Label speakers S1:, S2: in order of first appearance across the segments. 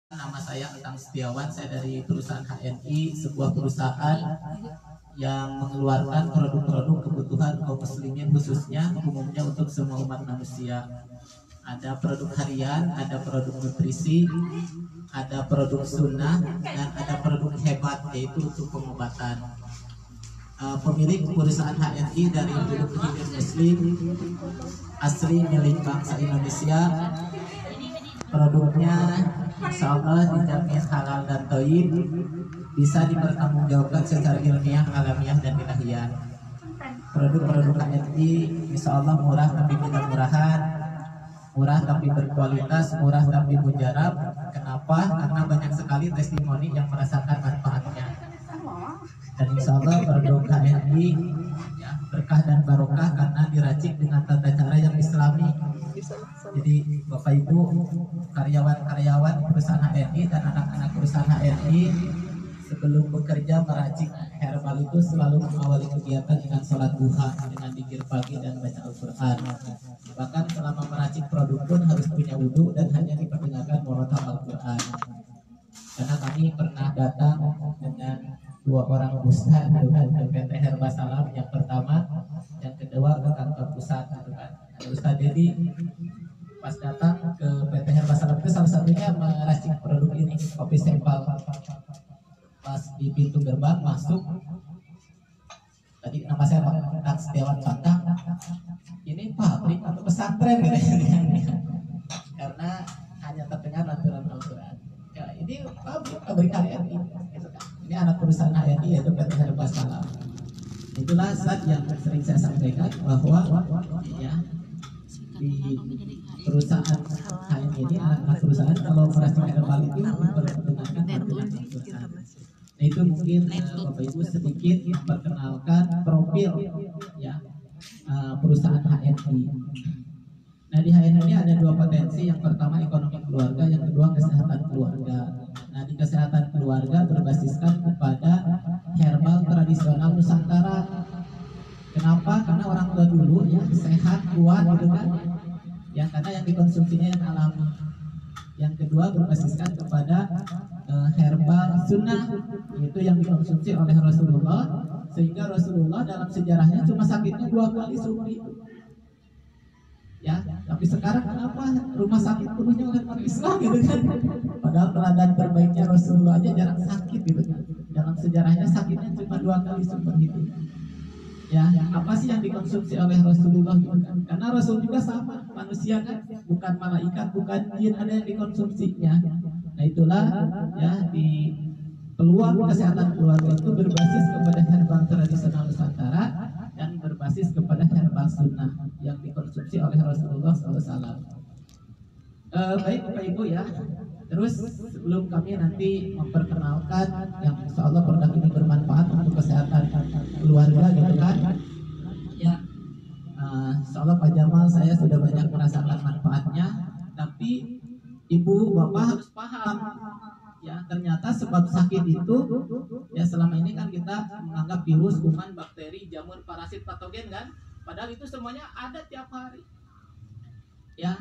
S1: Nama saya Akang Setiawan, saya dari perusahaan HNI, sebuah perusahaan yang mengeluarkan produk-produk kebutuhan kaum muslimin khususnya umumnya untuk semua umat manusia. Ada produk harian, ada produk nutrisi, ada produk sunnah, dan ada produk hebat yaitu untuk pengobatan. Pemilik perusahaan HNI dari Hulu Hilir Muslim asli milik bangsa Indonesia. Produknya insya Allah dijamin halal dan thayyib, bisa dipertanggungjawabkan secara ilmiah, alamiah, dan ilahiyah. Produk-produk HNI insya Allah murah tapi tidak murahan, murah tapi berkualitas, murah tapi mujarab. Kenapa? Karena banyak sekali testimoni yang merasakan manfaatnya. Dan insya Allah produk HNI ya, berkah dan barokah karena diracik dengan tata cara yang islami. Jadi Bapak Ibu, karyawan-karyawan perusahaan HNI dan anak-anak perusahaan HNI sebelum bekerja meracik herbal itu selalu mengawali kegiatan dengan sholat duha, dengan zikir pagi dan baca Al-Quran. Bahkan selama meracik produk pun harus punya wudhu dan hanya diperdengarkan murotal Al-Quran. Karena kami pernah datang dengan dua orang ustaz ke PT Herba Salam, yang pertama, yang kedua ke kantor pusat, gitu kan. Ustaz Dedi pas datang ke PT Herba Salam itu salah satunya meracik produk ini, kopi sempal. Pas di pintu gerbang masuk, tadi nama saya Pak Setiawan Pantang, ini pabrik atau pesantren gitu. Karena hanya terdengar aturan Al-Quran. Ya, ini pabrik HNI gitu kan. Ini anak perusahaan HNI yaitu PT Herba Salam. Itulah saat yang sering saya sampaikan bahwa ya, di perusahaan HNI ini, anak perusahaan kalau meracik herbal itu memperkenalkan aturan Al-Quran. Nah, itu mungkin Bapak Ibu sedikit memperkenalkan profil ya perusahaan HNI. Nah, di HNI ini ada dua potensi. Yang pertama ekonomi keluarga, yang kedua kesehatan keluarga. Nah, di kesehatan keluarga berbasiskan kepada herbal tradisional Nusantara. Kenapa? Karena orang tua dulu ya sehat, kuat gitu kan. Yang karena yang dikonsumsinya yang alami. Yang kedua berbasiskan kepada herbal sunnah, itu yang dikonsumsi oleh Rasulullah, sehingga Rasulullah dalam sejarahnya cuma sakitnya 2 kali seumur hidup. Ya, tapi sekarang kenapa rumah sakit penuhnya oleh umat Islam gitu kan? Padahal teladan terbaiknya Rasulullah aja jarang sakit gitu kan. Dalam sejarahnya sakitnya cuma 2 kali seumur hidup. Ya, apa sih yang dikonsumsi oleh Rasulullah gitu kan? Karena Rasul juga sama, manusia kan, bukan malaikat, bukan jin, ada yang dikonsumsinya. Nah, itulah ya di peluang kesehatan keluarga itu berbasis kepada herbal tradisional Nusantara dan berbasis kepada herbal sunnah yang dikonsumsi oleh Rasulullah SAW. Baik Bapak Ibu ya. Terus sebelum kami nanti memperkenalkan yang insya Allah produk ini bermanfaat untuk kesehatan keluarga gitu kan. Ya, insya Allah Pak Jamal saya sudah banyak merasakan manfaatnya. Tapi Ibu Bapak harus paham ya, ternyata sebab sakit itu ya selama ini kan kita menganggap virus, kuman, bakteri, jamur, parasit, patogen kan. Padahal itu semuanya ada tiap hari. Ya,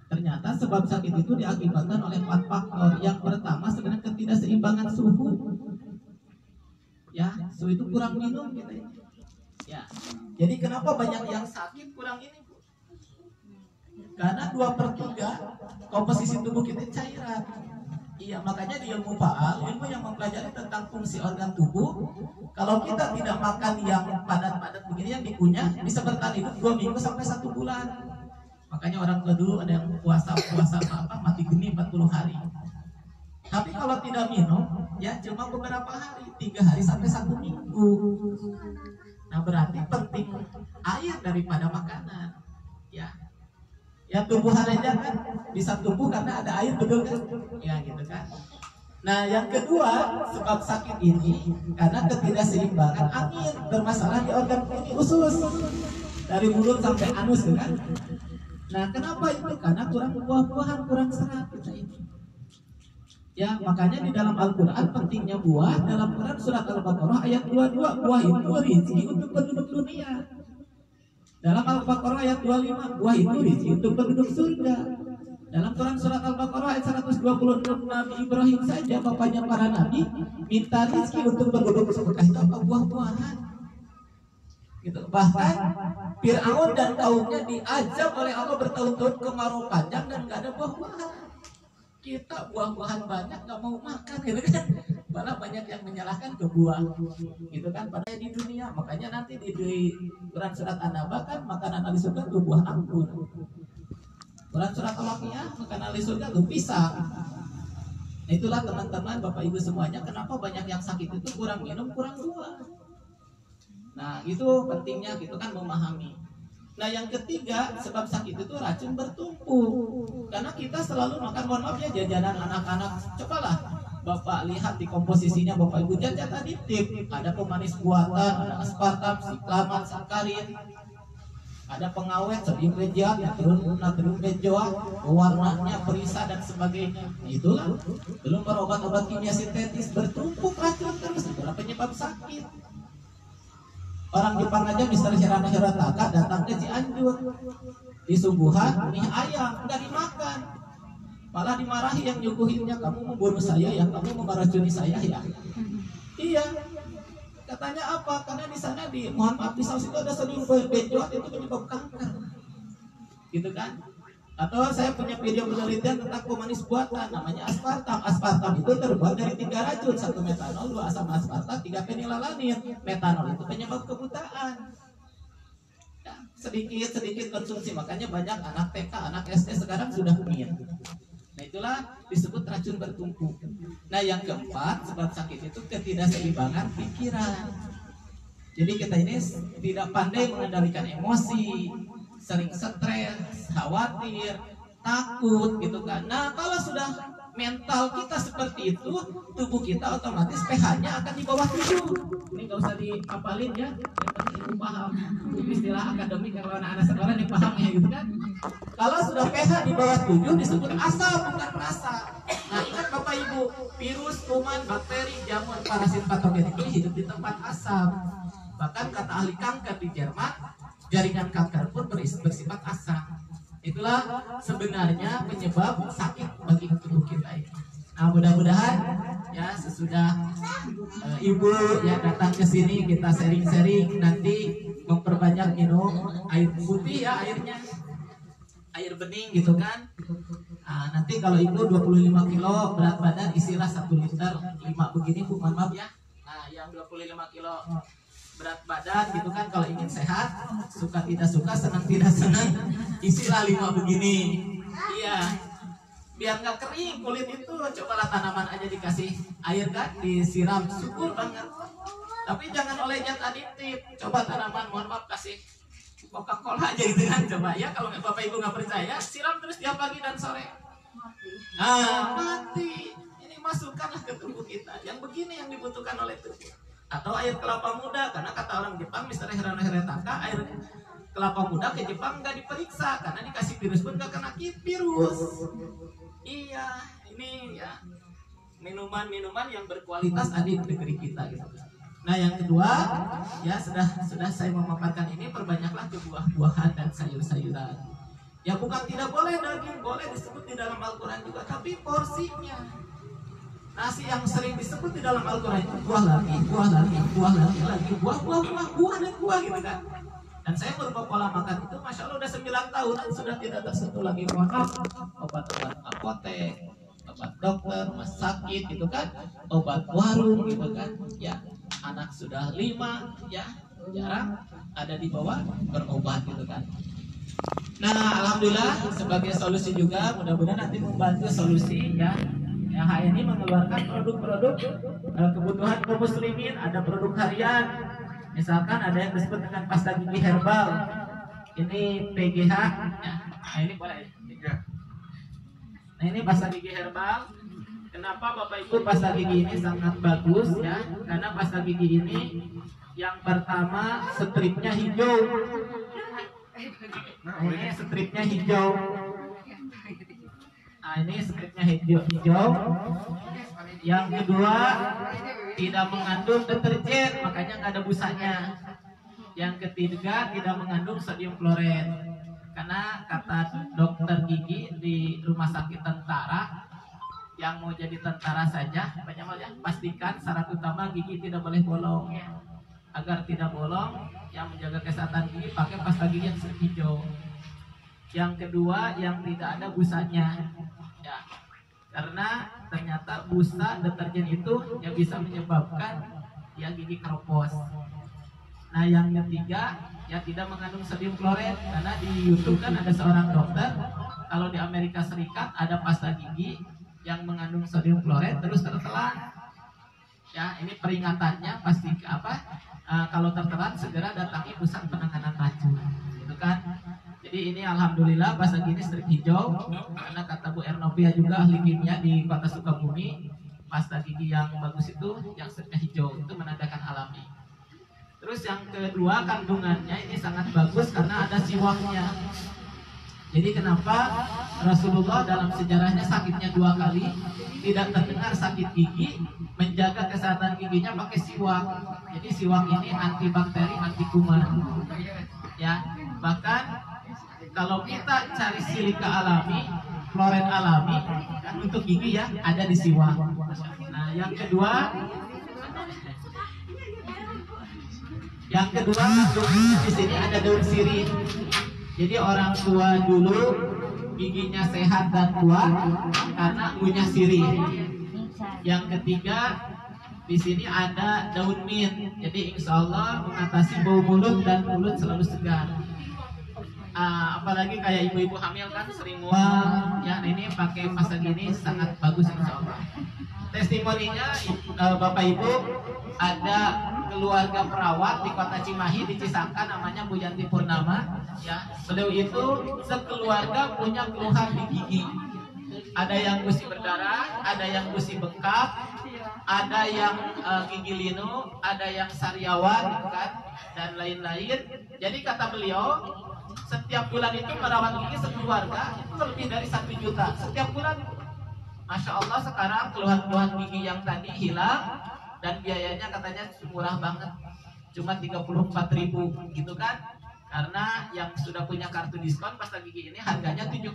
S1: ternyata sebab sakit itu diakibatkan oleh 4 faktor. Yang pertama sebenarnya ketidakseimbangan suhu. Ya, suhu itu kurang minum gitu ya. Ya, jadi kenapa banyak yang sakit kurang ini, Bu? Karena 2/3 komposisi tubuh kita cairan. Iya, makanya di ilmu faal, ilmu yang mempelajari tentang fungsi organ tubuh, kalau kita tidak makan yang padat-padat begini yang dikunyah, bisa bertahan hidup 2 minggu sampai 1 bulan. Makanya orang tua dulu ada yang puasa mati geni 40 hari. Tapi kalau tidak minum, ya cuma beberapa hari, 3 hari sampai 1 minggu. Nah, berarti penting air daripada makanan. Ya. Ya, tumbuhan aja kan bisa tumbuh karena ada air, betul kan? Ya gitu kan. Nah, yang kedua sebab sakit ini karena ketidakseimbangan angin bermasalah di organ ini usus dari mulut sampai anus kan. Nah, kenapa itu? Karena kurang buah-buahan, kurang serat kita ini. Ya, makanya di dalam Al-Quran pentingnya buah. Dalam Quran surat Al-Baqarah ayat 22, buah itu rezeki untuk penduduk dunia. Dalam Al-Baqarah ayat 25, buah itu rezeki untuk penduduk surga. Dalam Quran surat Al-Baqarah ayat 126, Nabi Ibrahim saja bapaknya para nabi minta rezeki untuk bergudung sedekah itu apa? Buah-buahan. Gitu. Bahkan Fir'aun dan kaumnya diajak oleh Allah bertahun-tahun kemarau panjang dan nggak ada buah-buahan. Kita buah-buahan banyak nggak mau makan gitu kan. Malah banyak yang menyalahkan ke buah gitu kan. Padahal di dunia, makanya nanti di Quran surat An-Naba kan makanan ahli surga itu buah anggur. Quran surat Al-Waqiah makanan ahli surga itu pisang. Nah itulah teman-teman Bapak Ibu semuanya, kenapa banyak yang sakit itu kurang minum, kurang buah. Nah itu pentingnya gitu kan memahami. Nah yang ketiga sebab sakit itu racun bertumpu. Karena kita selalu makan, mohon maaf ya, jajanan anak-anak. Cobalah Bapak lihat di komposisinya Bapak Ibu, jajan aditif. Ada pemanis buatan, ada aspartam, siklamat, sakarin, ada pengawet, sodium benzoat, natrium benzoat, warnanya perisa dan sebagainya. Itulah belum berobat-obat kimia sintetis, bertumpuk racun terus. Itulah penyebab sakit. Orang Jepang aja Mister Hirano Hirataka datang ke Cianjur, disuguhan mie ayam, nggak dimakan, malah dimarahi yang nyuguhinnya, kamu membunuh saya ya, kamu meracuni saya ya. Iya, katanya apa? Karena di sana mohon maaf, di saus itu ada sodium benzoat, itu penyebab kanker, gitu kan? Atau saya punya video penelitian tentang pemanis buatan namanya aspartam. Aspartam itu terbuat dari 3 racun, 1 metanol, 2 asam aspartam, 3 fenilalanine. Metanol itu penyebab kebutaan. Ya, sedikit konsumsi, makanya banyak anak TK, anak SD sekarang sudah min. Nah itulah disebut racun bertumpu. Nah yang keempat sebab sakit itu ketidakseimbangan pikiran. Jadi kita ini tidak pandai mengendalikan emosi, sering stres, khawatir, takut gitu kan. Nah kalau sudah mental kita seperti itu, tubuh kita otomatis pH-nya akan di bawah 7. Ini nggak usah dihafalin ya, yang penting ibu paham. Istilah akademik yang anak-anak sekolah dipaham ya gitu kan. Kalau sudah pH di bawah 7 disebut asam, bukan rasa. Nah ingat Bapak Ibu, virus, kuman, bakteri, jamur, parasit, patogen itu hidup di tempat asam. Bahkan kata ahli kanker di Jerman, jaringan kanker pun bersifat asam. Itulah sebenarnya penyebab sakit bagi tubuh kita ini. Nah mudah-mudahan ya sesudah ibu ya datang ke sini kita sharing-sharing, nanti memperbanyak minum air putih ya, air bening gitu kan. Nah, nanti kalau ibu 25 kilo berat badan isilah 1 liter 5 begini Bu, mohon maaf ya. Nah yang 25 kilo berat badan gitu kan, kalau ingin sehat, suka tidak suka, senang tidak senang, isilah 5 begini. Iya, biar nggak kering kulit itu. Cobalah tanaman aja dikasih air kan, disiram, subur banget. Tapi jangan oleh zat aditif. Coba tanaman, mohon maaf, kasih Coca-Cola aja gitu kan, coba ya. Kalau Bapak Ibu nggak percaya, siram terus tiap pagi dan sore. Mati. Ini masukkanlah ke tubuh kita. Yang begini yang dibutuhkan oleh tubuh. Atau air kelapa muda, karena kata orang Jepang, Mister Hirano Hirataka, air kelapa muda ke Jepang nggak diperiksa karena dikasih virus pun nggak kena virus. Iya, ini ya minuman yang berkualitas ada di negeri kita gitu. Nah yang kedua ya sudah saya memaparkan ini, perbanyaklah ke buah-buahan dan sayur-sayuran. Ya bukan tidak boleh daging, boleh disebut di dalam Al-Quran juga, tapi porsinya. Nasi yang sering disebut di dalam Al-Quran itu buah lagi buah gitu kan. Dan saya berubah pola makan itu, masya Allah udah 9 tahunan sudah tidak tersentuh lagi obat-obat apotek, obat dokter, rumah sakit gitu kan, obat warung gitu kan. Ya anak sudah 5 ya jarang ada di bawah berobat gitu kan. Nah alhamdulillah sebagai solusi juga, mudah-mudahan nanti membantu solusi ya. Yang HNI mengeluarkan produk-produk kebutuhan kaum muslimin, ada produk harian. Misalkan ada yang disebut dengan pasta gigi herbal. Ini PGH ya. Nah ini boleh. Nah ini pasta gigi herbal. Kenapa Bapak Ibu pasta gigi ini sangat bagus ya? Karena pasta gigi ini yang pertama stripnya hijau. Nah ini stripnya hijau. Nah ini stripnya hijau. Yang kedua tidak mengandung deterjen, makanya nggak ada busanya. Yang ketiga tidak mengandung sodium kloret. karena kata dokter gigi di rumah sakit tentara, yang mau jadi tentara saja ya, pastikan syarat utama gigi tidak boleh bolong. Agar tidak bolong, yang menjaga kesehatan gigi pakai pasta gigi yang hijau. Yang kedua, yang tidak ada busanya, ya, karena ternyata busa deterjen itu yang bisa menyebabkan ya gigi keropos. Nah, yang ketiga, ya tidak mengandung sodium kloret, karena di YouTube kan ada seorang dokter, kalau di Amerika Serikat ada pasta gigi yang mengandung sodium kloret terus tertelan. Ya, ini peringatannya pasti kalau tertelan segera datangi pusat penanganan racun, gitu kan. Jadi ini alhamdulillah pasta gigi strip hijau, karena kata Bu Ernovia juga ahli kimia di Kota Sukabumi, pasta gigi yang bagus itu yang stripnya hijau, itu menandakan alami. Terus yang kedua, kandungannya ini sangat bagus karena ada siwaknya. Jadi kenapa Rasulullah dalam sejarahnya sakitnya 2 kali, tidak terdengar sakit gigi, menjaga kesehatan giginya pakai siwak. Jadi siwak ini antibakteri, anti kuman. Ya, bahkan kalau kita cari silika alami, kloret alami, kan untuk gigi ya ada di siwak. Nah, yang kedua di sini ada daun sirih. Jadi orang tua dulu giginya sehat dan kuat karena punya sirih. Yang ketiga, di sini ada daun mint. Jadi insya Allah mengatasi bau mulut dan mulut selalu segar. Apalagi kayak ibu-ibu hamil kan sering mual, ya ini pakai pasta gini sangat bagus insya Allah. Testimoninya Bapak Ibu, ada keluarga perawat di Kota Cimahi di Cisangka namanya Bu Yanti Purnama, ya. Beliau itu sekeluarga punya keluhan di gigi. Ada yang gusi berdarah, ada yang gusi bengkak, ada yang gigi linu, ada yang sariawan, gitu kan, dan lain-lain. Jadi kata beliau, setiap bulan itu merawat gigi sekeluarga itu lebih dari 1 juta setiap bulan. Masya Allah, sekarang keluhan-keluhan gigi yang tadi hilang dan biayanya katanya murah banget, cuma 34.000 gitu kan. Karena yang sudah punya kartu diskon pasta gigi ini harganya 17.000,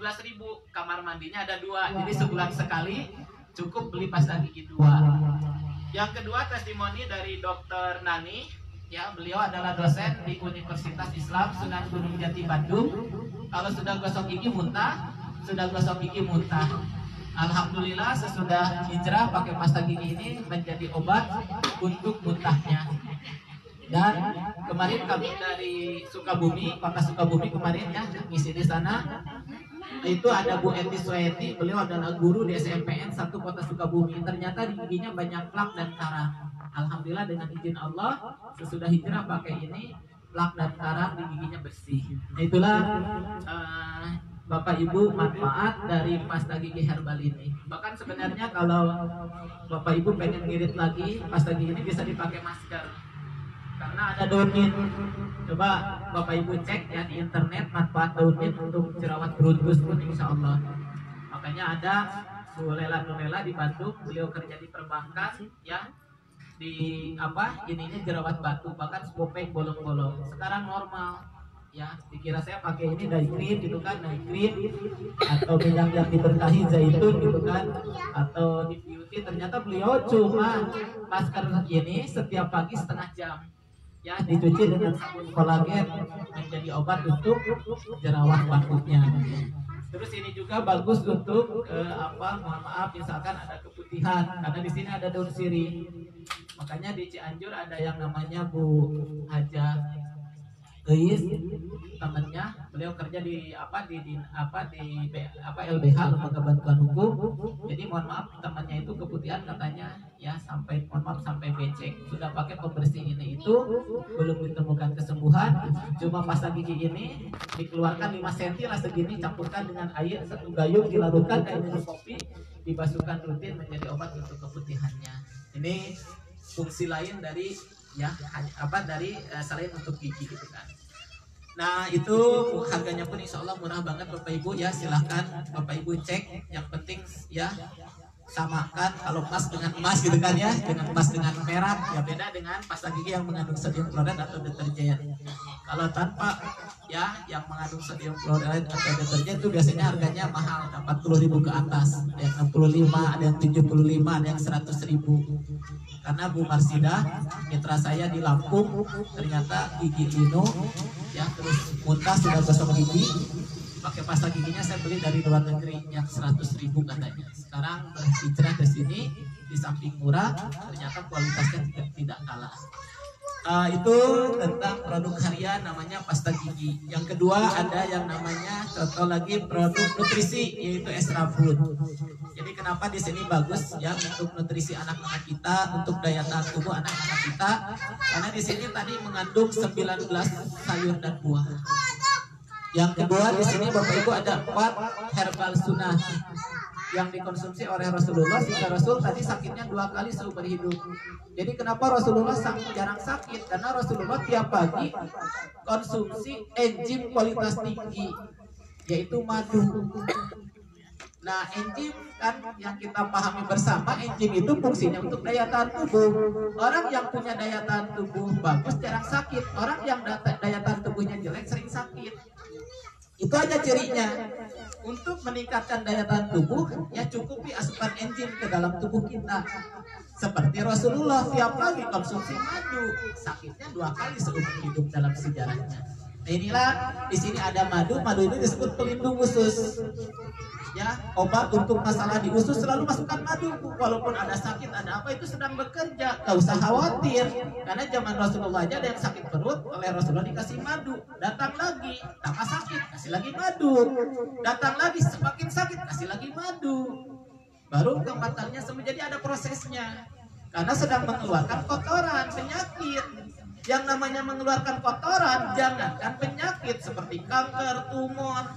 S1: kamar mandinya ada 2, jadi sebulan sekali cukup beli pasta gigi 2. Yang kedua, testimoni dari Dokter Nani, ya, beliau adalah dosen di Universitas Islam Sunan Gunung Jati Bandung. Kalau sudah gosok gigi muntah, alhamdulillah sesudah hijrah pakai pasta gigi ini menjadi obat untuk muntahnya. Dan kemarin kami dari Sukabumi, Kota Sukabumi kemarin ya, ngisi di sana. Itu ada Bu Eti Sueti, beliau adalah guru di SMPN 1 Kota Sukabumi. Ternyata di giginya banyak plak dan karat. Alhamdulillah dengan izin Allah, sesudah hijrah pakai ini, plak dan karat di giginya bersih. Nah, itulah Bapak Ibu manfaat dari pasta gigi herbal ini. Bahkan sebenarnya kalau Bapak Ibu pengen ngirit lagi, pasta gigi ini bisa dipakai masker, karena ada daun mint. Coba Bapak Ibu cek ya di internet manfaat daun mint untuk jerawat beruntus pun insya Allah. Makanya ada Bu Lela Nurlela di Bandung, beliau kerja di perbankan ya, di ininya jerawat batu, bahkan spopeng bolong-bolong sekarang normal ya. Dikira saya pakai ini dye cream gitu kan, dye cream atau minyak yang diberkahi zaitun gitu kan, atau di beauty. Ternyata beliau cuma masker ini setiap pagi setengah jam ya, dicuci dengan sabun kolagen menjadi obat untuk jerawat bakutnya. Terus ini juga bagus untuk mohon maaf misalkan ada keputihan, karena di sini ada daun sirih. Makanya di Cianjur ada yang namanya Bu Haja Eis, temannya beliau kerja di LBH, Lembaga Bantuan Hukum. Jadi mohon maaf temannya itu keputihan katanya ya, sampai sampai becek. Sudah pakai pembersih ini itu belum ditemukan kesembuhan. Cuma pasta gigi ini dikeluarkan 5 cm lah segini, campurkan dengan air 1 gayung, dilarutkan kayak minum kopi, dibasuhkan rutin menjadi obat untuk keputihannya. Ini fungsi lain dari selain untuk gigi gitu kan. Nah, itu harganya pun insya Allah murah banget Bapak Ibu ya. Silahkan Bapak Ibu cek. Yang penting ya samakan kalau emas dengan emas gitu kan ya, dengan emas dengan perak ya beda dengan pasta gigi yang mengandung sodium klorid atau deterjen. Kalau tanpa ya yang mengandung sodium klorid atau deterjen itu biasanya harganya mahal, 40.000 ke atas, ada yang 65, ada yang 75, ada yang 100.000. Karena Bu Marsidah mitra saya di Lampung ternyata gigi lino ya terus muntah sudah gosok gigi, pakai pasta giginya saya beli dari luar negeri yang 100.000 katanya. Sekarang berhijrah ke sini, di samping murah ternyata kualitasnya tidak kalah. Itu tentang produk harian namanya pasta gigi. Yang kedua ada yang namanya contoh lagi produk nutrisi yaitu Extra Food. Jadi kenapa di sini bagus ya untuk nutrisi anak-anak kita, untuk daya tahan tubuh anak-anak kita, karena di sini tadi mengandung 19 sayur dan buah. Yang kedua di sini Bapak Ibu ada 4 herbal sunnah yang dikonsumsi oleh Rasulullah sehingga Rasul tadi sakitnya 2 kali seumur hidup. Jadi kenapa Rasulullah jarang sakit? Karena Rasulullah tiap pagi konsumsi enzim kualitas tinggi yaitu madu. Nah enzim kan yang kita pahami bersama, enzim itu fungsinya untuk daya tahan tubuh. Orang yang punya daya tahan tubuh bagus jarang sakit, orang yang daya tahan tubuhnya jelek sering sakit. Itu aja cirinya. Untuk meningkatkan daya tahan tubuh, ya cukupi asupan enzim ke dalam tubuh kita. Seperti Rasulullah tiap pagi konsumsi madu, sakitnya 2 kali seumur hidup dalam sejarahnya. Nah inilah di sini ada madu, madu ini disebut pelindung usus. Ya, obat untuk masalah di usus selalu masukkan madu. Walaupun ada sakit, ada apa itu sedang bekerja, gak usah khawatir. Karena zaman Rasulullah aja ada yang sakit perut, oleh Rasulullah dikasih madu. Datang lagi, tambah sakit, kasih lagi madu. Datang lagi, semakin sakit, kasih lagi madu. Baru keematannya menjadi ada prosesnya. Karena sedang mengeluarkan kotoran, penyakit. Yang namanya mengeluarkan kotoran, jangankan penyakit seperti kanker, tumor,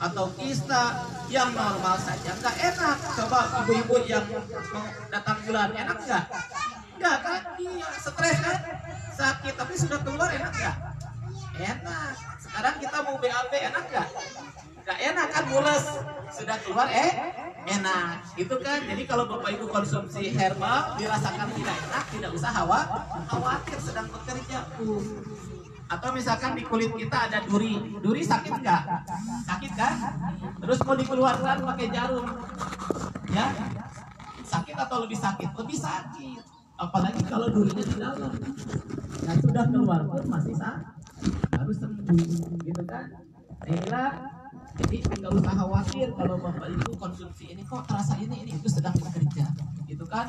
S1: atau kista yang normal saja nggak enak. Coba ibu-ibu yang datang bulan enak nggak? Nggak kan? Iya, stres kan? Sakit tapi sudah keluar enak nggak? Enak. Sekarang kita mau BAB enak nggak? Nggak enak kan, mules. Sudah keluar enak. Itu kan. Jadi kalau Bapak Ibu konsumsi herbal dirasakan tidak enak, tidak usah khawatir sedang bekerja. Atau misalkan di kulit kita ada duri, duri sakit nggak? Sakit kan? Terus mau dikeluarkan pakai jarum, ya sakit atau lebih sakit? Lebih sakit. Apalagi kalau durinya di dalam. Nah sudah keluar pun masih harus sembuh, gitu kan? Inilah, jadi nggak usah khawatir kalau Bapak Ibu konsumsi ini kok terasa ini itu sedang bekerja, gitu kan?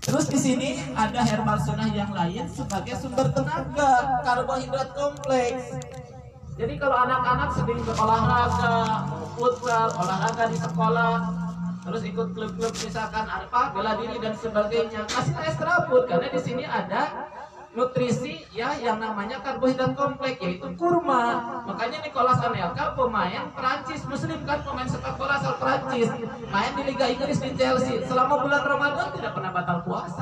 S1: Terus di sini ada herbal sunnah yang lain sebagai sumber tenaga, karbohidrat kompleks. Jadi kalau anak-anak sering berolahraga, futsal, olahraga di sekolah, terus ikut klub-klub misalkan apa, bela diri dan sebagainya, kasih Extra Food karena di sini ada nutrisi ya yang namanya karbohidrat kompleks yaitu kurma. Makanya Nicolas Anelka pemain Prancis Muslim kan, pemain sepak bola asal Prancis, main di Liga Inggris di Chelsea, selama bulan Ramadan tidak pernah batal puasa.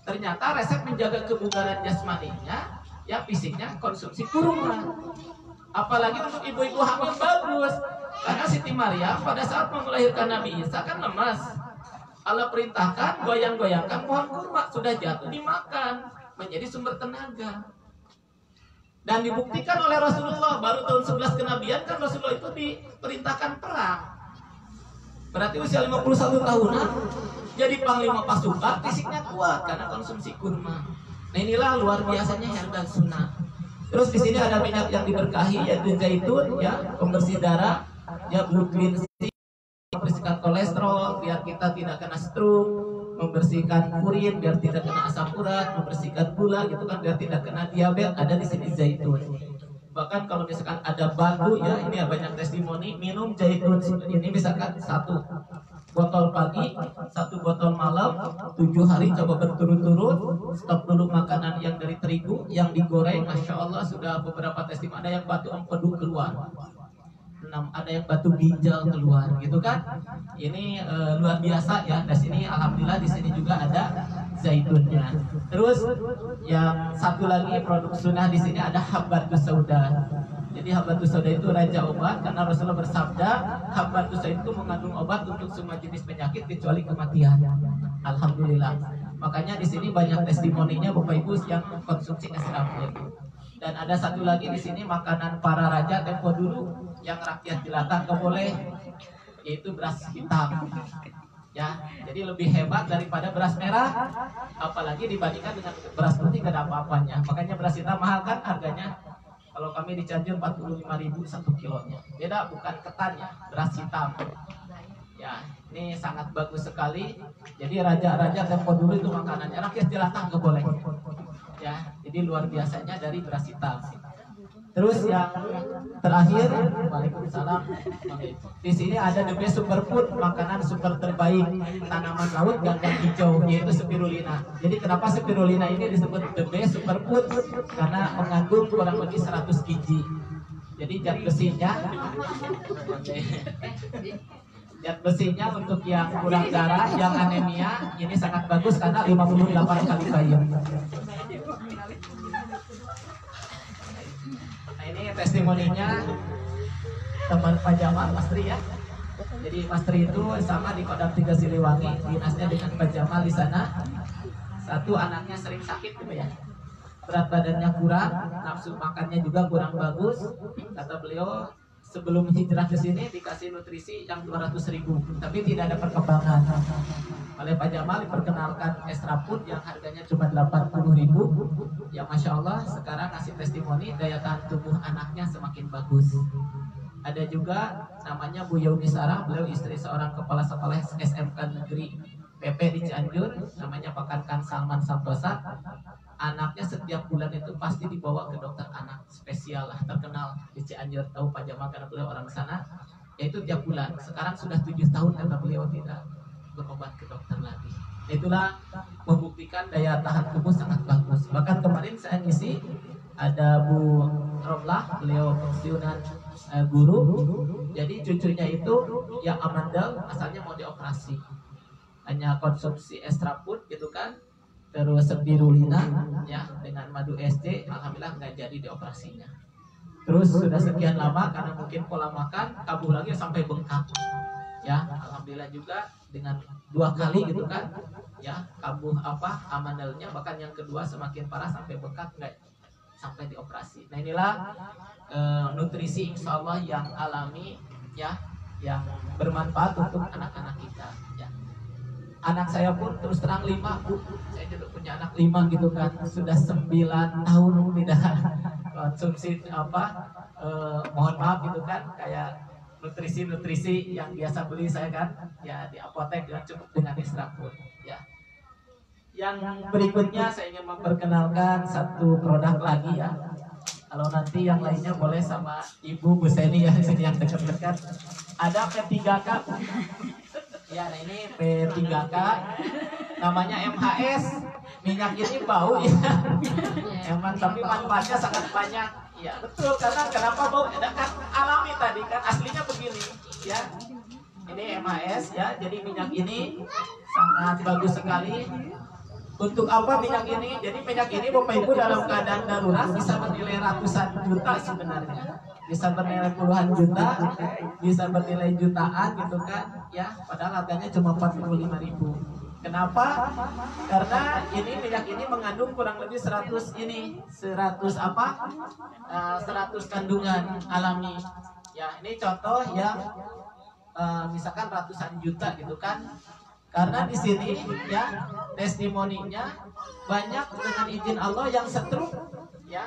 S1: Ternyata resep menjaga kebugaran jasmaninya ya fisiknya konsumsi kurma. Apalagi untuk ibu-ibu hamil bagus, karena Siti Maryam pada saat melahirkan Nabi Isa kan lemas. Allah perintahkan goyang-goyangkan pohon kurma, sudah jatuh dimakan, menjadi sumber tenaga. Dan dibuktikan oleh Rasulullah, baru tahun 11 kenabian kan Rasulullah itu diperintahkan perang. Berarti usia 51 tahunan jadi panglima pasukan, fisiknya kuat karena konsumsi kurma. Nah inilah luar biasanya herbal sunnah. Terus di sini ada minyak yang diberkahi yaitu zaitun ya, pembersih darah, ya blood cleansing, membersihkan kolesterol biar kita tidak kena stroke, membersihkan urin biar tidak kena asam urat, membersihkan gula gitu kan biar tidak kena diabetes. Ada di sini zaitun. Bahkan kalau misalkan ada batu ya, ini ya banyak testimoni minum zaitun ini misalkan 1 botol pagi, 1 botol malam, 7 hari coba berturut-turut, stop dulu makanan yang dari terigu, yang digoreng, masya Allah sudah beberapa testimoni, ada yang batu empedu keluar, ada yang batu ginjal keluar, gitu kan? Ini luar biasa ya. Di sini alhamdulillah di sini juga ada zaitunnya. Terus yang satu lagi produk sunnah di sini ada habbatus sauda. Jadi Habbatus Sauda itu raja obat karena Rasulullah bersabda Habbatus Sauda itu mengandung obat untuk semua jenis penyakit kecuali kematian. Alhamdulillah. Makanya di sini banyak testimoninya Bapak Ibu yang konsumsi estrapun. Dan ada satu lagi di sini makanan para raja tempo dulu yang rakyat jelata nggak boleh, yaitu beras hitam. Ya, jadi lebih hebat daripada beras merah, apalagi dibandingkan dengan beras putih gak ada apa-apanya. Makanya beras hitam mahal kan harganya. Kalau kami di Cianjur 45.000 1 kilonya. Beda bukan ketannya, beras hitam. Ya, ini sangat bagus sekali. Jadi raja-raja tempo dulu itu makanannya rakyat jelata nggak boleh. Ya, jadi luar biasanya dari beras hitam. Terus yang terakhir, waalaikumsalam. Di sini ada The Best Superfood, makanan super terbaik tanaman laut ganggang hijau, yaitu spirulina. Jadi kenapa spirulina ini disebut The Best Superfood? Karena mengandung kurang lebih 100 gizi. Jadi zat besinya untuk yang kurang darah, yang anemia, ini sangat bagus karena 58 kali bayam. Nah ini testimoninya teman Pak Jamal, Mas Tri ya. Jadi Mas Tri itu sama di Kodam 3 Siliwangi, dinasnya dengan Pak Jamal di sana. Satu anaknya sering sakit gitu ya. Berat badannya kurang, nafsu makannya juga kurang bagus. Kata beliau sebelum hijrah ke sini dikasih nutrisi yang 200.000, tapi tidak ada perkembangan. Oleh Pak Jamal diperkenalkan estrapun yang harganya cuma 80.000. Ya Masya Allah, sekarang kasih testimoni daya tahan tubuh anaknya semakin bagus. Ada juga namanya Bu Yaumi Sarah, beliau istri seorang kepala sekolah SMK Negeri PP di Cianjur, namanya Pak Kankan Salman Santosa. Anaknya setiap bulan itu pasti dibawa ke dokter anak spesial lah, terkenal di Cianjur, tahu Pak Jamal karena beliau orang sana. Yaitu tiap bulan. Sekarang sudah 7 tahun kata beliau tidak berobat ke dokter lagi. Itulah membuktikan daya tahan tubuh sangat bagus. Bahkan kemarin saya ngisi ada Bu Romlah, beliau pensiunan guru. Jadi cucunya itu yang amandel asalnya mau dioperasi, hanya konsumsi estrapun gitu kan, terus spirulina ya dengan madu SC, alhamdulillah nggak jadi dioperasinya. Terus sudah sekian lama karena mungkin pola makan kambuh lagi sampai bengkak. Ya, alhamdulillah juga dengan 2 kali gitu kan, ya kambuh amandelnya, bahkan yang kedua semakin parah sampai bengkak, nggak sampai dioperasi. Nah inilah nutrisi insya Allah yang alami ya, yang bermanfaat untuk anak-anak kita. Ya. Anak saya pun terus terang 5 Bu, saya juga punya anak 5 gitu kan, sudah 9 tahun tidak konsumsi mohon maaf gitu kan, kayak nutrisi yang biasa beli saya kan, ya di apotek ya, cukup dengan estrapun ya. Yang berikutnya saya ingin memperkenalkan satu produk lagi ya. Kalau nanti yang lainnya boleh sama Ibu Bu Seni ya, di sini yang dekat-dekat. Ada P3K. Ya, nah ini P3K, namanya MHS. Minyak ini bau ya. Emang tapi manfaatnya sangat banyak. Ya betul, karena kenapa bau? Ada kan alami tadi kan, aslinya begini ya. Ini MHS ya, jadi minyak ini sangat bagus sekali. Untuk apa minyak ini? Jadi minyak ini Bapak Ibu dalam keadaan darurat bisa bernilai ratusan juta sebenarnya. Bisa bernilai puluhan juta, bisa bernilai jutaan gitu kan ya, padahal harganya cuma 45.000. Kenapa? Karena ini minyak ini mengandung kurang lebih 100 kandungan alami. Ya, ini contoh yang misalkan ratusan juta gitu kan. Karena di sini ya testimoninya banyak dengan izin Allah yang stroke ya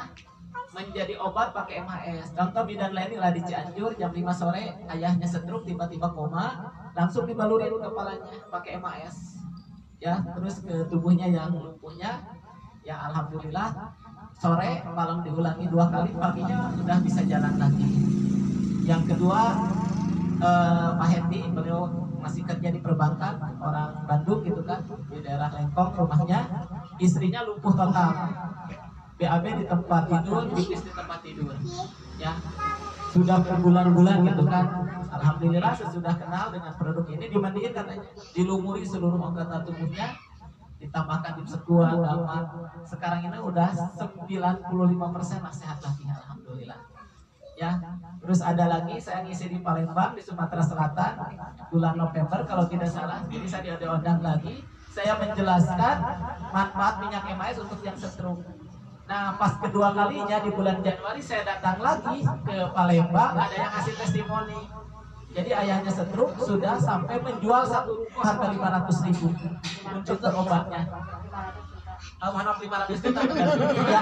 S1: menjadi obat pakai MHS. Contoh bidan lain lah di Cianjur jam 5 sore ayahnya stroke tiba-tiba koma, langsung dibalurin kepalanya pakai MHS. Ya, terus ke tubuhnya yang lumpuhnya ya alhamdulillah sore malam diulangi 2 kali, paginya sudah bisa jalan lagi. Yang kedua Pak Hendi, beliau masih kerja di perbankan, orang Bandung gitu kan, di daerah Lengkong rumahnya, istrinya lumpuh total, BAB di tempat tidur, pipis di tempat tidur ya, sudah berbulan-bulan gitu kan. Alhamdulillah sesudah kenal dengan produk ini, dimandiin katanya, dilumuri seluruh anggota tubuhnya, ditambahkan di sekuat sekarang ini udah 95% lah sehat lagi, alhamdulillah ya. Terus ada lagi saya ngisi di Palembang di Sumatera Selatan bulan November kalau tidak salah. Jadi saya diundang lagi. Saya menjelaskan manfaat minyak MAS untuk yang stroke. Nah, pas kedua kalinya di bulan Januari saya datang lagi ke Palembang, ada yang ngasih testimoni. Jadi ayahnya stroke sudah sampai menjual satu ruko harga 500.000 untuk obatnya. Mana 500 juta? Ya.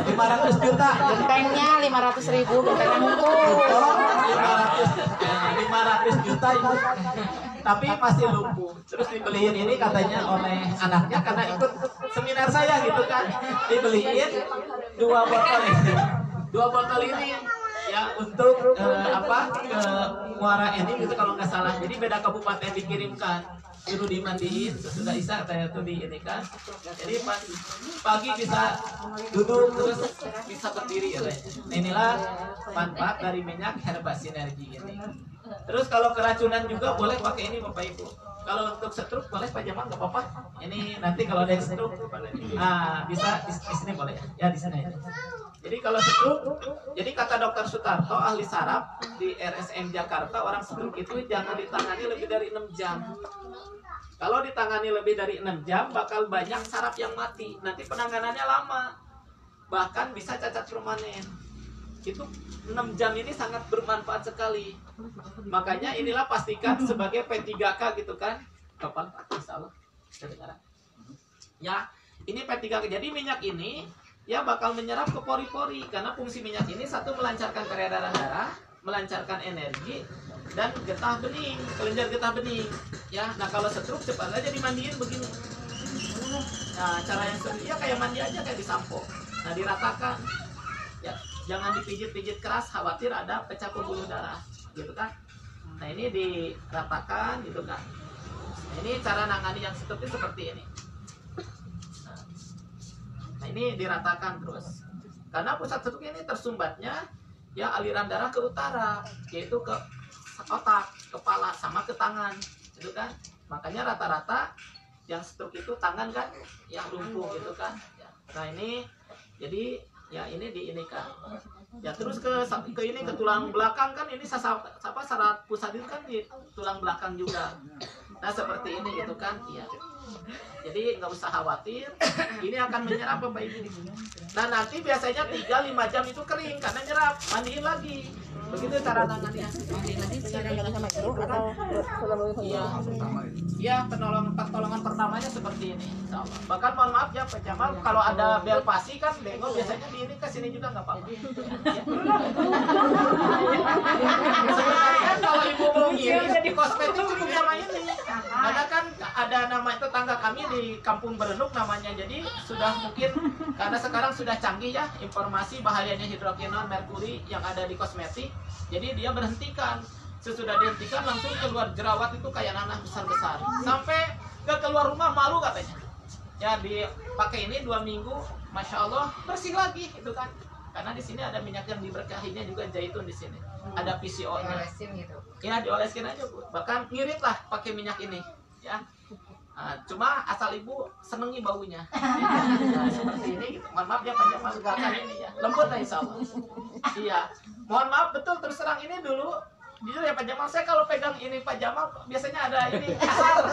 S1: 500 juta.
S2: Gentengnya 500.000, gentengnya mungkul.
S1: 500 juta itu. Tapi masih lumpuh. Terus dibeliin ini katanya oleh anaknya karena ikut seminar saya gitu kan. Dibeliin 2 botol ini. 2 botol ini ya untuk ke Muara ini gitu kalau nggak salah. Jadi beda kabupaten dikirimkan. Suruh dimandiin, sesudah Isya saya tuh di ini kan. Jadi pas pagi bisa duduk terus bisa berdiri ya. Nah, inilah manfaat dari minyak herba sinergi ini. Terus kalau keracunan juga boleh pakai ini Bapak Ibu. Kalau untuk stroke boleh Pak Jamal nggak apa-apa. Ini nanti kalau ada stroke, bisa di sini boleh ya di sini. Jadi kalau stroke, jadi kata Dokter Sutarto ahli saraf di RSM Jakarta, orang stroke itu jangan ditangani lebih dari 6 jam. Kalau ditangani lebih dari 6 jam bakal banyak saraf yang mati. Nanti penanganannya lama. Bahkan bisa cacat permanen. Itu 6 jam ini sangat bermanfaat sekali. Makanya inilah pastikan sebagai P3K gitu kan. Kapan Pak? Insyaallah. Ya, ini P3K. Jadi minyak ini ya bakal menyerap ke pori-pori karena fungsi minyak ini satu melancarkan peredaran darah, melancarkan energi dan getah bening, kelenjar getah bening. Ya, nah kalau stroke cepat aja dimandiin begini. Nah, cara yang seperti ya kayak mandi aja kayak disampo. Nah, diratakan. Ya, jangan dipijit-pijit keras, khawatir ada pecah pembuluh darah, gitu kan? Nah, ini diratakan, gitu kan? Nah, ini cara nangani yang seperti ini. Nah, ini diratakan terus. Karena pusat stroke ini tersumbatnya ya aliran darah ke utara, yaitu ke otak, kepala, sama ke tangan, gitu kan? Makanya rata-rata yang stroke itu tangan kan, yang lumpuh, gitu kan? Ya. Nah, ini jadi ya ini di ini kan ya terus ke ini ke tulang belakang kan ini saraf pusat itu kan di tulang belakang juga. Nah seperti ini gitu kan ya. Jadi nggak usah khawatir, ini akan menyerap Bapak Ibu. Nah nanti biasanya 3-5 jam itu kering karena nyerap, mandiin lagi. Begitu cara nangannya. Iya, iya pertolongan pertamanya seperti ini. Bahkan mohon maaf ya Pak Jamal, kalau ada bel pasi kan bengong biasanya di ini ke sini juga nggak apa-apa. Sebenarnya kalau ibu mau ngiri di kosmetik cukup sama ini. Karena kan ada nama tetangga kami di Kampung Berenuk namanya, jadi sudah mungkin karena sekarang sudah canggih ya informasi bahayanya hidrokinon merkuri yang ada di kosmetik, jadi dia berhentikan. Sesudah dihentikan langsung keluar jerawat itu kayak nanah besar-besar sampai ke keluar rumah malu katanya ya. Dipakai ini 2 minggu Masya Allah bersih lagi itu kan, karena di sini ada minyak yang diberkahinya juga zaitun di sini, ada PCO-nya ya, dioleskin aja Bu, bahkan ngirit lah pakai minyak ini ya. Nah, cuma asal ibu senengi baunya. Nah, seperti ini gitu. Mohon maaf ya Pak Jamal gerakan ini ya. Lembut lah insya Allah. Iya. Mohon maaf betul terus terang ini dulu. Jujur ya Pak Jamal, saya kalau pegang ini Pak Jamal biasanya ada ini kasar.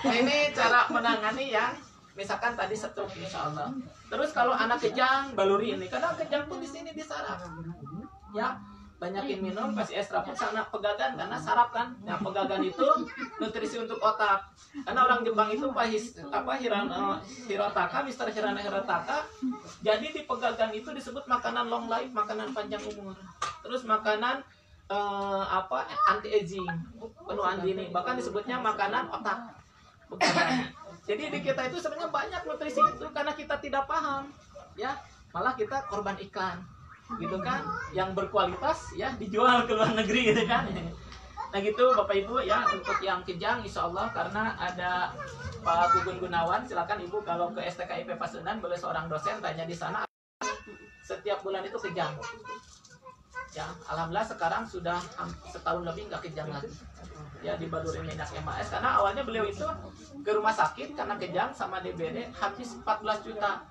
S1: Nah, ini cara menangani yang misalkan tadi stroke insya Allah. Terus kalau anak kejang, baluri ini, kadang kejang pun di sini di saraf. Ya. Banyakin minum pasti ekstra pun sana pegagan karena saraf kan. Nah pegagan itu nutrisi untuk otak. Karena orang Jepang itu Hirotaka, Mister Hirotaka. Jadi di pegagan itu disebut makanan long life, makanan panjang umur. Terus makanan anti aging, penuh andini. Bahkan disebutnya makanan otak. Pegagan. Jadi di kita itu sebenarnya banyak nutrisi itu karena kita tidak paham, ya. Malah kita korban iklan. Gitu kan, yang berkualitas ya dijual ke luar negeri gitu kan. Nah gitu Bapak Ibu ya, untuk yang kejang insya Allah karena ada Pak Gugun Gunawan, silakan Ibu kalau ke STKIP Pasundan boleh seorang dosen tanya di sana. Setiap bulan itu kejang Ya, alhamdulillah sekarang sudah setahun lebih nggak kejang lagi. Ya, dibalurin minyak MAS karena awalnya beliau itu ke rumah sakit karena kejang sama DBD habis 14 juta.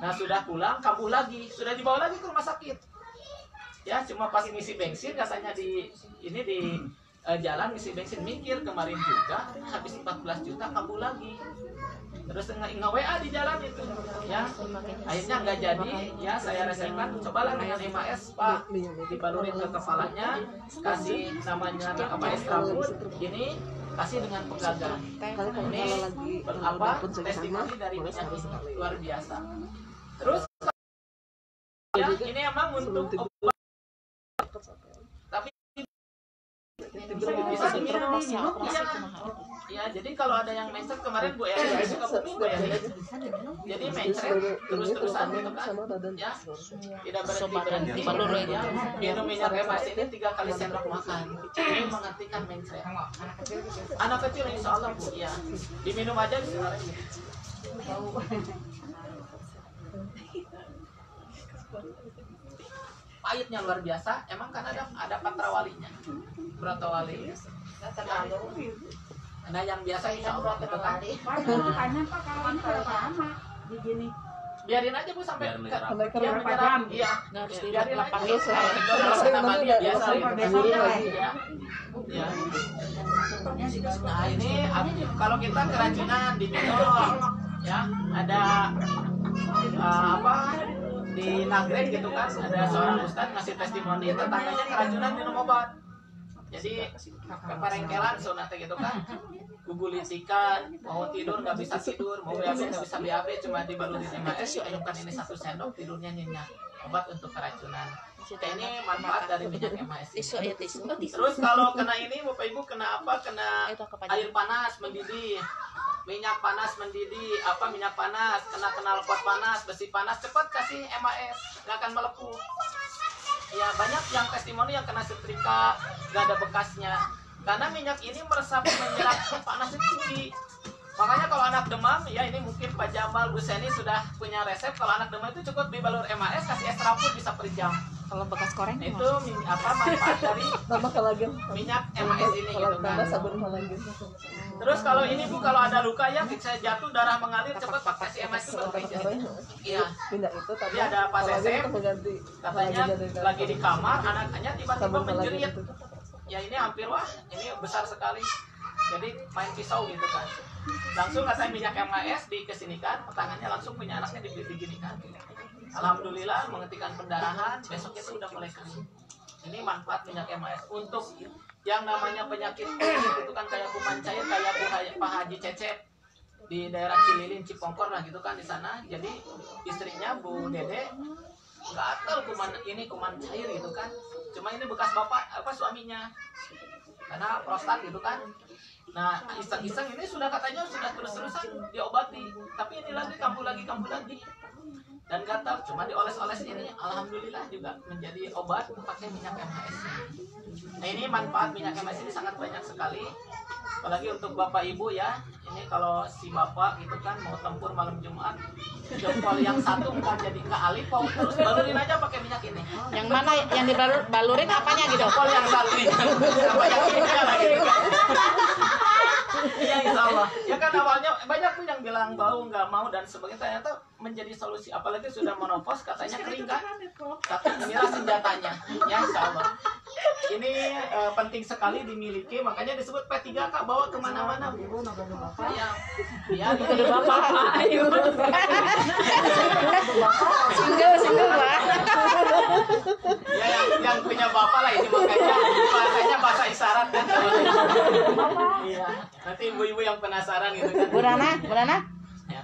S1: Nah, sudah pulang kambuh lagi, sudah dibawa lagi ke rumah sakit. Ya, cuma pas ngisi bensin katanya di jalan ngisi bensin mikir kemarin juga habis 14 juta kambuh lagi. Terus nge-WA di jalan itu, ya akhirnya nggak jadi, ya saya resepkan cobalah dengan MAS Pak, dibalurin ke kepalanya, kasih namanya MAS rambut, ini kasih dengan pegagan. Ini testimoni dari minyak ini luar biasa. Terus ya ini emang untuk obat, tapi bisa diminum. Ya, jadi kalau ada yang mencret kemarin Bu Eri suka Bu Eri. Jadi mencret terus-terusan gitu kan. Ya, tidak berhenti balurin ya. Minum minyak MAS ini 3 kali sendok makan. Ini menghentikan mencret. Anak kecil insya Allah Bu, ya. Diminum aja di sana. Pahitnya luar biasa, emang kan ada patrawalinya, brotowali. Nah yang biasa insya Allah itu kan. Biarin aja Bu sampai berapa jam? Iya, biarin aja. Biasa ya. Nah ini kalau kita keracunan diminum, ya ada di Nagreg gitu kan, ada seorang ustadz ngasih testimoni tetangganya keracunan minum obat. Jadi keparengkelan sunatnya gitu kan, gugulitikan, mau tidur nggak bisa tidur, mau BAB nggak bisa BAB, cuma dibalurin MAS, ayunkan ini 1 sendok, tidurnya nyenyak. Obat untuk keracunan. Ini manfaat dari minyak MAS. Terus kalau kena ini Bapak Ibu kena apa? Kena air panas mendidih, minyak panas mendidih, minyak panas, kena knalpot panas, besi panas, cepat kasih MAS, nggak akan melepuh. Ya banyak yang testimoni yang kena setrika nggak ada bekasnya karena minyak ini meresap menyerap panas tinggi. Makanya kalau anak demam, ya ini mungkin Pak Jamal, Bu Seni sudah punya resep. Kalau anak demam itu cukup dibalur MAS, kasih es raput bisa per jam. Kalau bekas koreng itu manfaat dari minyak MAS ini gitu kan. Terus kalau ini Bu, kalau ada luka ya bisa jatuh darah mengalir, cepat pakai si MAS itu iya. Tapi ada Pak Sesep katanya lagi di kamar, anaknya tiba-tiba menjerit. Ya ini hampir ini besar sekali. Jadi main pisau gitu kan. Langsung katanya minyak MAS dikesinikan, tangannya langsung punya anaknya diginikan. Alhamdulillah menghentikan pendarahan, besoknya itu udah mulai kering. Ini manfaat minyak MAS untuk yang namanya penyakit itu kan kayak kuman cair, kayak Pak Haji Cecep di daerah Cililin, Cipongkor lah gitu kan di sana. Jadi istrinya Bu Dede gatal kuman cair gitu kan. Cuma ini bekas suaminya. Karena prostat gitu kan. Nah, iseng-iseng ini katanya sudah terus-terusan diobati, tapi ini lagi kambuh lagi. Dan gatal, cuma dioles-oles ini, alhamdulillah juga menjadi obat pakai minyak MAS. Nah, ini manfaat minyak MAS ini sangat banyak sekali. Apalagi untuk Bapak Ibu ya, ini kalau si Bapak gitu kan mau tempur malam Jumat, jempol yang satu nggak jadi ke alipau, terus balurin aja pakai minyak ini.
S2: Yang mana yang dibalurin apanya gitu?
S1: Jempol yang satu ini, sama yang ini lagi. Iya insya Allah. Ya kan awalnya banyak pun yang bilang bau nggak mau dan sebagainya, ternyata menjadi solusi. Apalagi sudah menopause katanya kering kan. Tapi inilah senjatanya. Ya insya Allah. Ini penting sekali dimiliki, makanya disebut P3K, bawa kemana-mana. Iya. Iya.
S2: Bapak. Single Pak.
S1: Ya yang punya bapak lah ini makanya bahasa isyarat kan. Iya. Nanti ibu-ibu yang penasaran gitu kan.
S2: Bu Nana.
S1: Ya.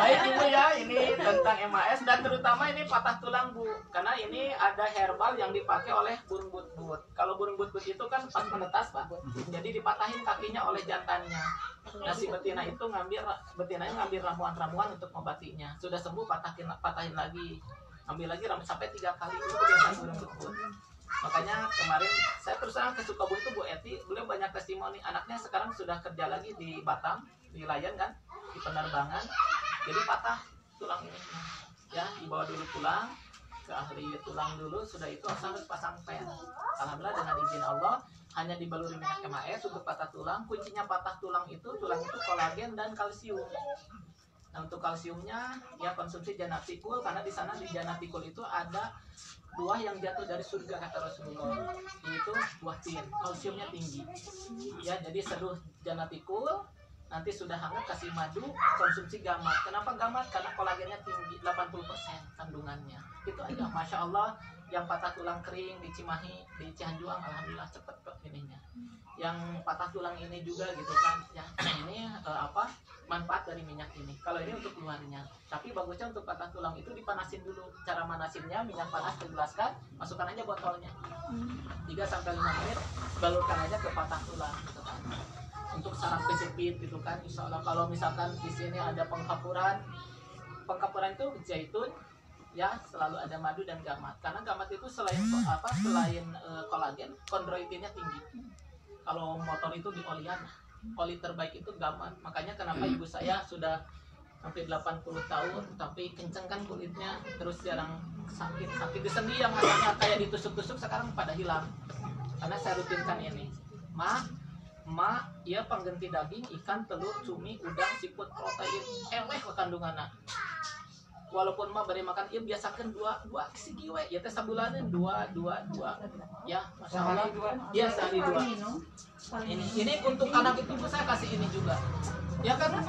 S1: Baik Ibu ya, ini tentang MAS dan terutama ini patah tulang Bu, karena ini ada herbal yang dipakai oleh burung but-but. Kalau burung but-but itu kan pas menetas Pak, jadi dipatahin kakinya oleh jantannya. Nah si betinanya ngambil ramuan-ramuan untuk mengobatinya. Sudah sembuh patahin lagi, ambil lagi sampai 3 kali. Itu kebiasaan burung but-but. Makanya kemarin saya terus terang ke Sukabumi itu Bu Eti, beliau banyak testimoni, anaknya sekarang sudah kerja lagi di Batam, di Lion kan, di penerbangan. Jadi patah tulang ini, ya dibawa dulu pulang,
S3: ke ahli tulang dulu, sudah itu harus pasang pen. Alhamdulillah dengan izin Allah hanya dibaluri minyak MHS untuk patah tulang. Kuncinya patah tulang itu kolagen dan kalsium. Nah untuk kalsiumnya ya konsumsi janatikul, karena di sana di janatikul itu ada buah yang jatuh dari surga kata Rasulullah, yaitu buah tin, kalsiumnya tinggi. Ya jadi seduh janatikul, nanti sudah hangat kasih madu, konsumsi gamat. Kenapa gamat? Karena kolagennya tinggi, 80% kandungannya. Itu aja, masya Allah. Yang patah tulang kering di Cimahi, di Cianjuang, alhamdulillah cepet ininya. Yang patah tulang ini juga gitu kan, ya ini manfaat dari minyak ini. Kalau ini untuk luarnya, tapi bagusnya untuk patah tulang itu dipanasin dulu. Cara manasinnya, minyak panas digelaskan, masukkan aja botolnya 3-5 menit, balurkan aja ke patah tulang gitu kan. Untuk saraf kejepit gitu kan, insya Allah. Kalau misalkan di sini ada pengkapuran itu zaitun, ya selalu ada madu dan gamat. Karena gamat itu selain kolagen, kondroitinnya tinggi. Kalau motor itu di olian, oli terbaik itu gamat. Makanya kenapa ibu saya sudah hampir 80 tahun tapi kenceng kan kulitnya, terus jarang sakit di sendi yang katanya kayak ditusuk-tusuk sekarang pada hilang. Karena saya rutinkan ini. Ma, ia pengganti daging, ikan, telur, cumi, udang, siput, protein, kandunganna. Walaupun mah beri makan, ia biasakan dua segi we, ya teh sabulanan dua, ya masya Allah, ya sehari 2. Ini untuk anak itu pun saya kasih ini juga, ya kan,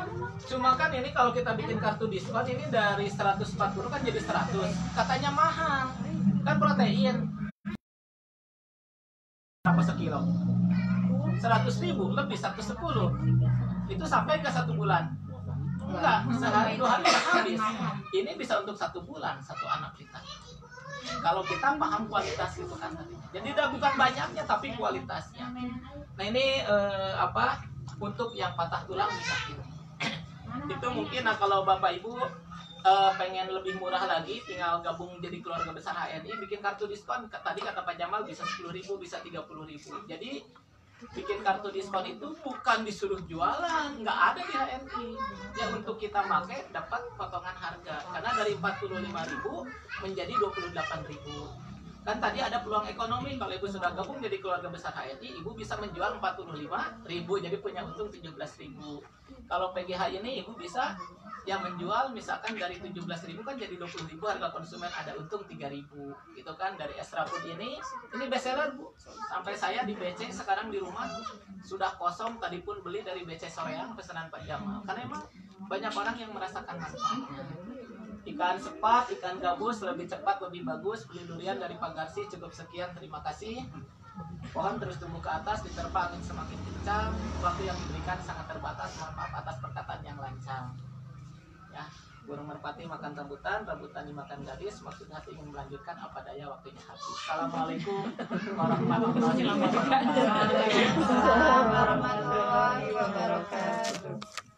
S3: cuma kan ini kalau kita bikin kartu diskon ini dari 140 kan jadi 100, katanya mahal, kan protein, apa sekilo, 100.000 lebih 110, itu sampai ke 1 bulan. Enggak, sehari 2 hari habis. Ini bisa untuk 1 bulan satu anak kita. Kalau kita paham kualitas itu kan tadi. Jadi bukan banyaknya tapi kualitasnya. Nah ini untuk yang patah tulang bisa ini. Itu mungkin kalau Bapak Ibu pengen lebih murah lagi, tinggal gabung jadi keluarga besar HNI, bikin kartu diskon. Tadi kata Pak Jamal bisa 10.000, bisa 30.000. Jadi bikin kartu diskon itu bukan disuruh jualan, nggak ada di HNI. Ya untuk kita pakai dapat potongan harga, karena dari 45.000 menjadi 28.000. Kan tadi ada peluang ekonomi, kalau ibu sudah gabung jadi keluarga besar HNI, ibu bisa menjual 45.000, jadi punya untung 17.000. Kalau PGH ini ibu bisa yang menjual misalkan dari 17.000 kan jadi 20.000, harga konsumen ada untung 3.000 gitu kan. Dari Extra Food ini best seller Bu, sampai saya di BC sekarang di rumah sudah kosong. Tadi pun beli dari BC Soreang pesanan Pak Jamal, karena emang banyak orang yang merasakan manfaatnya. Ikan sepat, ikan gabus lebih cepat, lebih bagus. Beli durian dari Pak Garsi. Cukup sekian, terima kasih. Pohon terus tumbuh ke atas, diterpa angin semakin kencang. Waktu yang diberikan sangat terbatas, mohon maaf atas perkataan yang lancang. Ya, burung merpati makan rambutan, rambutan dimakan gadis. Maksud hati ingin melanjutkan, apa daya waktunya habis. Assalamualaikum warahmatullahi wabarakatuh.
S4: Waalaikumsalam warahmatullahi wabarakatuh.